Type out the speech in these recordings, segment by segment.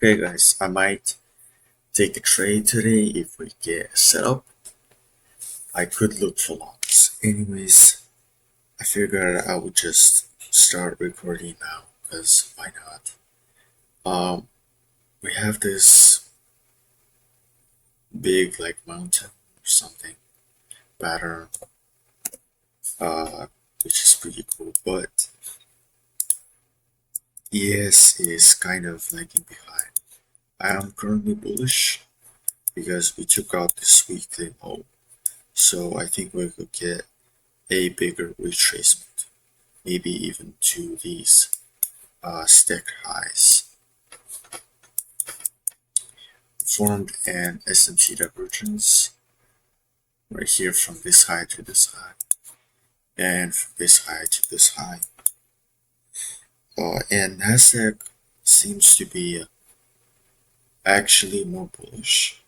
Okay guys, I might take a trade today if we get set up. I could look for lots. Anyways, I figured I would just start recording now because why not? We have this big like mountain or something pattern, uh, which is pretty cool. But ES is kind of lagging behind. I am currently bullish because we took out this weekly low, so I think we could get a bigger retracement, maybe even to these stacked highs. Formed an SMT divergence right here from this high to this high, and from this high to this high. And Nasdaq seems to be actually more bullish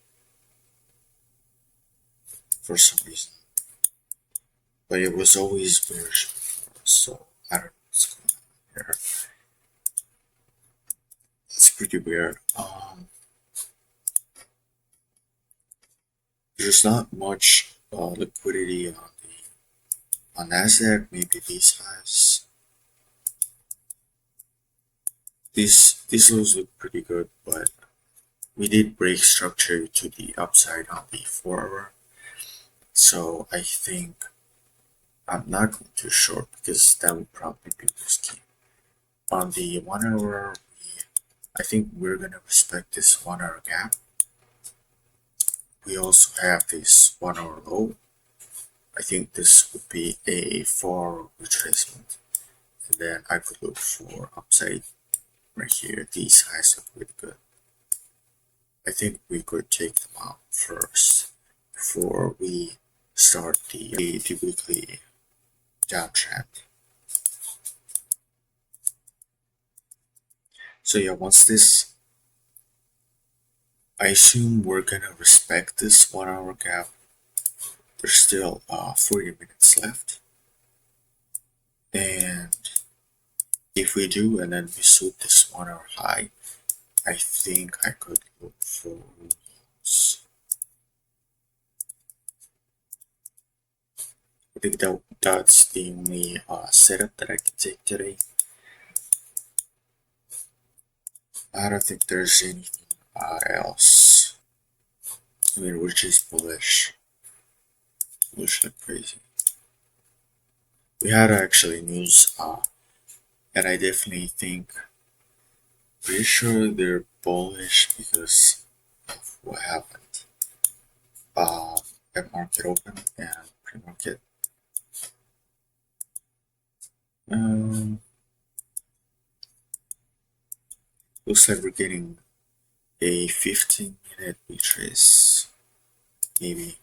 for some reason, but it was always bearish before, so I don't know what's going on here. It's pretty weird. There's not much liquidity on Nasdaq. Maybe these highs. These lows look pretty good, but we did break structure to the upside on the 4-hour. So I think I'm not going to short because that would probably be risky. On the 1-hour, I think we're gonna respect this 1-hour gap. We also have this 1-hour low. I think this would be a 4-hour retracement, and then I could look for upside right here. These highs look really good. I think we could take them out first before we start the weekly downtrend. So yeah, once this, I assume we're gonna respect this 1-hour gap. There's still 40 minutes left, and if we do and then we suit this 1-hour high, I think I could look for lows. I think that's the only setup that I can take today. I don't think there's anything else. I mean, we're just bullish like crazy. We had actually news, and I definitely think, pretty sure they're bullish because of what happened at market open and pre-market. Looks like we're getting a 15-minute retrace, maybe,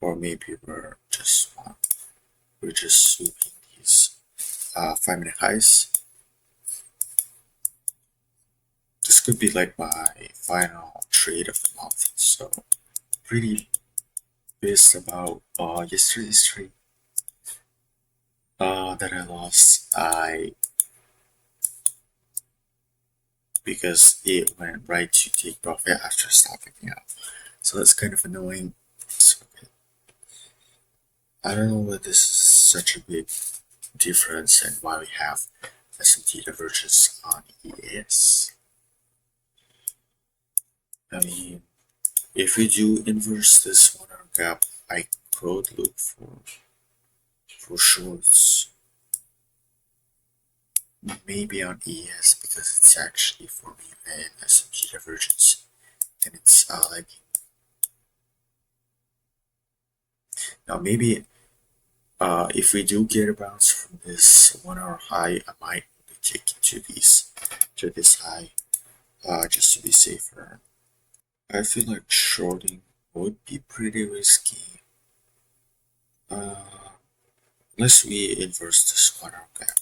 or maybe we're just sweeping these 5-minute highs. This could be like my final trade of the month, so pretty pissed about yesterday's trade that I lost. Because it went right to take profit after stopping me out, so that's kind of annoying. So, I don't know why this is such a big difference and why we have SMT divergence on ES. I mean, if we do inverse this 1-hour gap, I could look for shorts, maybe on ES because it's actually forming an SMT divergence and it's lagging. Now maybe if we do get a bounce from this 1-hour high, I might be taking to this high just to be safer. I feel like shorting would be pretty risky unless we inverse this 1-hour gap.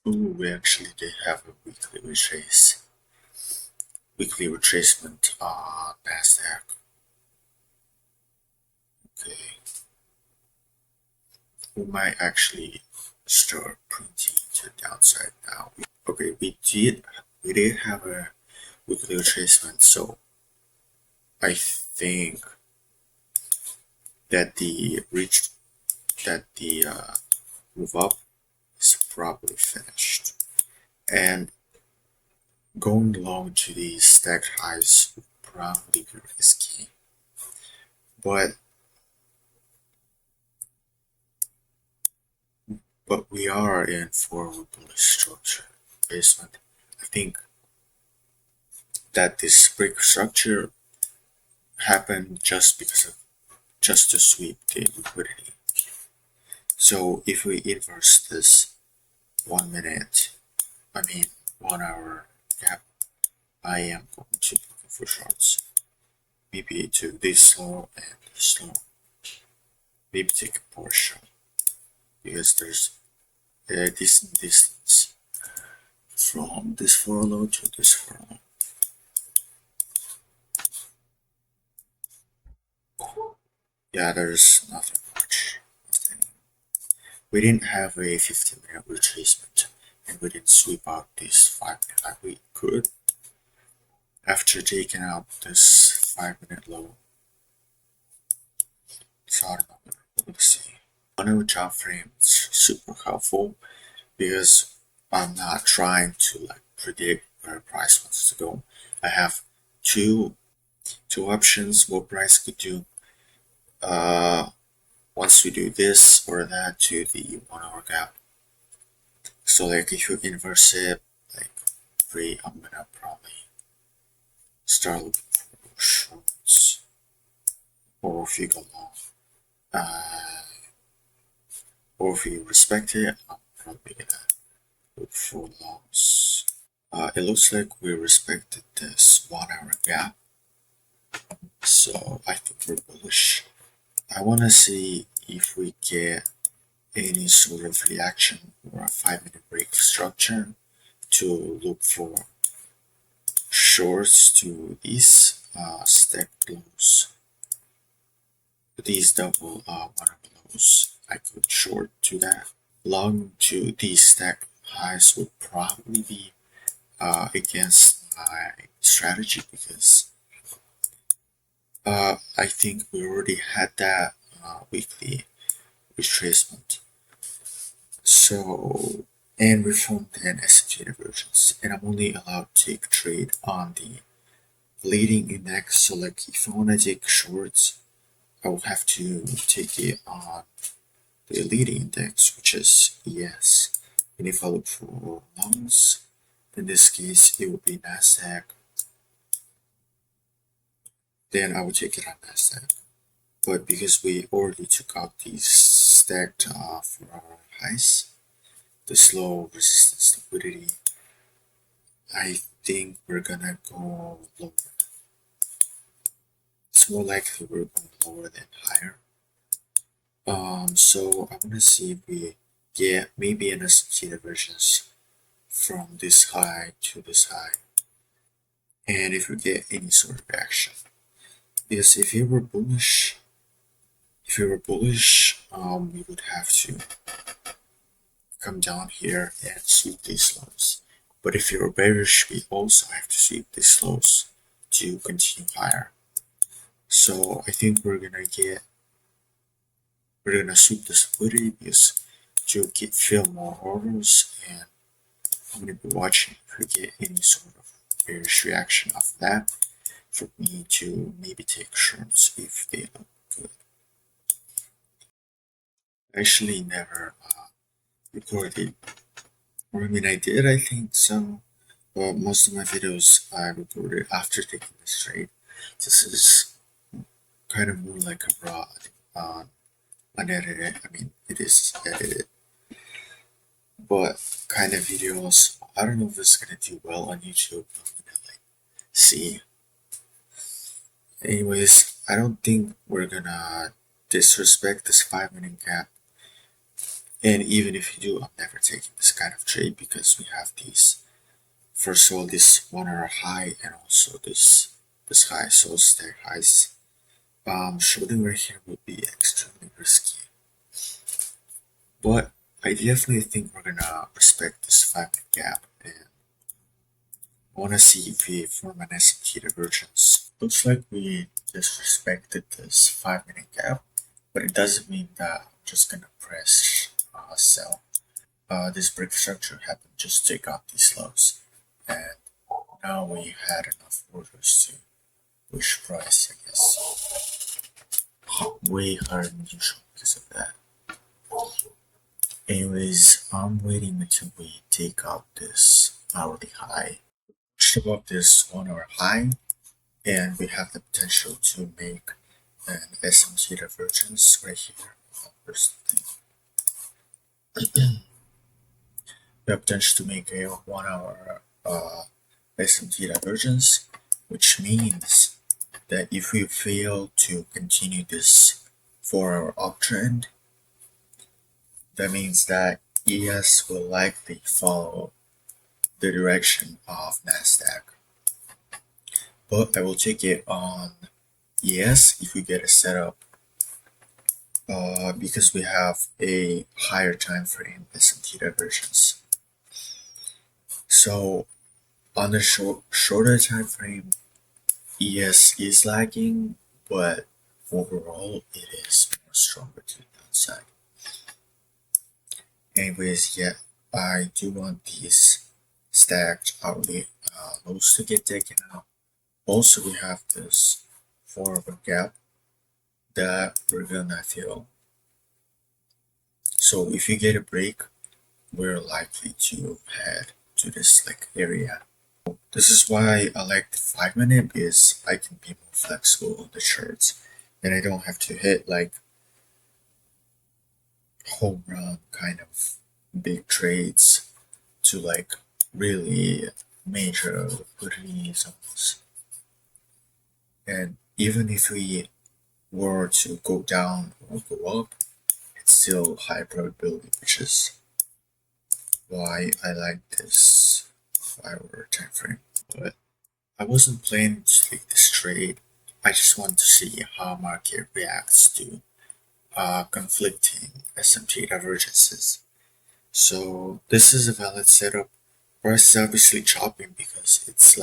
Ooh, we actually did have a weekly retracement on Nasdaq. Okay, we might actually start putting downside now. Okay, we did have a weekly retracement, so I think that the move up is probably finished, and going long to these stacked highs would probably be risky. But we are in forward bullish structure basement. I think that this break structure happened just because of just to sweep the liquidity. So if we inverse this 1 minute, I mean 1 hour gap, I am going to be looking for shorts. Maybe to this low and this low. Maybe take a portion because there's a decent distance from this 4 low to this 4 low. Yeah, there's nothing much. We didn't have a 15-minute retracement, and we didn't sweep out this 5-minute like we could. After taking out this 5-minute low, so I don't know, let's see. 1 hour time frame is super helpful because I'm not trying to like predict where price wants to go. I have two options what price could do once we do this or that to the 1 hour gap. So like if you inverse it, like I'm gonna probably start looking for shorts, or if you go long, or if you respect it, I'm probably gonna look for longs. It looks like we respected this 1 hour gap, so I think we're bullish. I wanna see if we get any sort of reaction or a 5-minute break structure to look for shorts to these stack lows. These double 1 hour lows, I could short to that. Long to these stack highs would probably be against my strategy because I think we already had that weekly retracement. So, and we formed an SMT divergence, and I'm only allowed to take trade on the leading index. So, like, if I want to take shorts, I will have to take it on the leading index, which is ES. And if I look for longs, in this case, it would be NASDAQ. Then I would take it on NASDAQ. But because we already took out these stacked 4 hour highs, the slow resistance liquidity, I think we're gonna go lower. It's more likely we're going lower than higher. So I wanna see if we get maybe an SMT divergence from this high to this high, and if we get any sort of action. Because if you were bullish, we would have to come down here and sweep these lows. But if you're bearish, we also have to sweep these lows to continue higher. So I think we're gonna sweep this liquidity because to fill more orders, and I'm gonna be watching if we get any sort of bearish reaction off that for me to maybe take shorts if they look good. I actually never recorded, or I mean I did, I think so. But most of my videos I recorded after taking this trade. This is kind of more like a raw, unedited. I mean, it is edited, but kind of videos. I don't know if it's gonna do well on YouTube. I'm gonna like see. Anyways, I don't think we're gonna disrespect this 5-minute gap. And even if you do, I'm never taking this kind of trade because we have these. First of all, this 1 hour high and also this high, so stack highs. Shorting right here would be extremely risky. But I definitely think we're gonna respect this 5-minute gap, and I want to see if we form an SMT divergence. Looks like we disrespected this 5-minute gap, but it doesn't mean that I'm just gonna press sell. This break structure happened just to take out these lows, and now we had enough orders to push price, I guess. Way higher than usual because of that. Anyways, I'm waiting until we take out this hourly high. Just above this 1 hour high, and we have the potential to make an SMT divergence right here. First thing. We have potential to make a 1 hour SMT divergence, which means that if we fail to continue this 4-hour uptrend, that means that ES will likely follow the direction of NASDAQ. But I will take it on ES if we get a setup because we have a higher time frame SMT divergence. So on the shorter time frame, ES is lagging, but overall it is more stronger to the downside. Anyways, yeah, I do want these stacked hourly lows to get taken out. Also, we have this 4-hour gap that we're gonna fill. So if you get a break, we're likely to head to this area. This is why I like the 5-minute, because I can be more flexible on the charts, and I don't have to hit home run kind of big trades to really major liquidity zones. And even if we were to go down or go up, it's still high probability, which is why I like this 5-hour time frame. But I wasn't planning to take this trade. I just want to see how market reacts to conflicting SMT divergences. So this is a valid setup. Price is obviously chopping because it's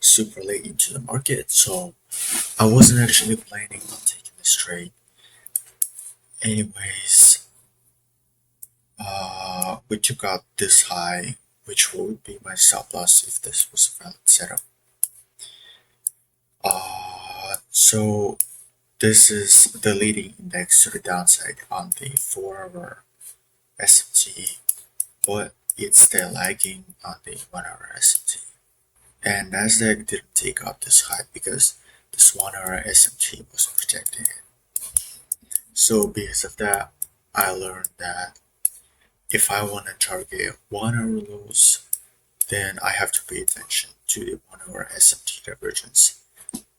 super late into the market. So I wasn't actually planning on taking this trade. Anyways, we took out this high, which would be my stop loss if this was a valid setup. So this is the leading index to the downside on the 4-hour SMT, but it's still lagging on the 1-hour SMT. And NASDAQ didn't take out this high because this 1-hour SMT was protecting it. So because of that, I learned that if I want to target 1-hour lows, then I have to pay attention to the 1-hour SMT divergence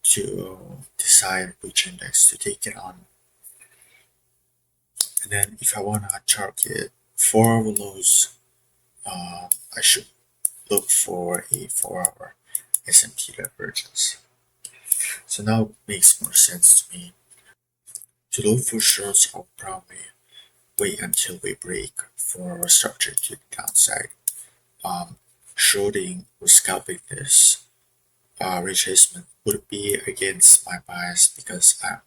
to decide which index to take it on. And then if I want to target 4-hour lows, I should look for a 4-hour SMT divergence. So now it makes more sense to me. To look for shorts, I'll probably wait until we break 4-hour structure to the downside. Shorting or scalping this retracement would be against my bias because I'm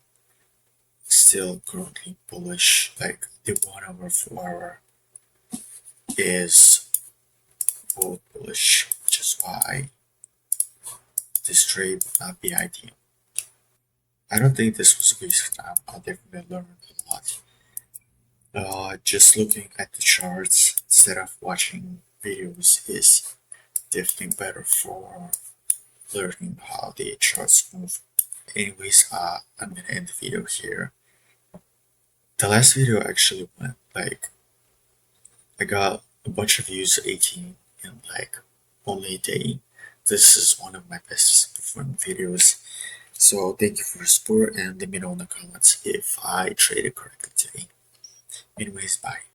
still currently bullish. The 1-hour, 4-hour is both bullish, which is why this trade would not be ideal. I don't think this was a waste of time. I definitely learned a lot. Just looking at the charts instead of watching videos is definitely better for learning how the charts move. Anyways, I'm gonna end the video here. The last video actually went I got a bunch of views, 18 in only a day. This is one of my best performing videos. So thank you for your support and let me know in the comments if I traded correctly today. Anyways, bye.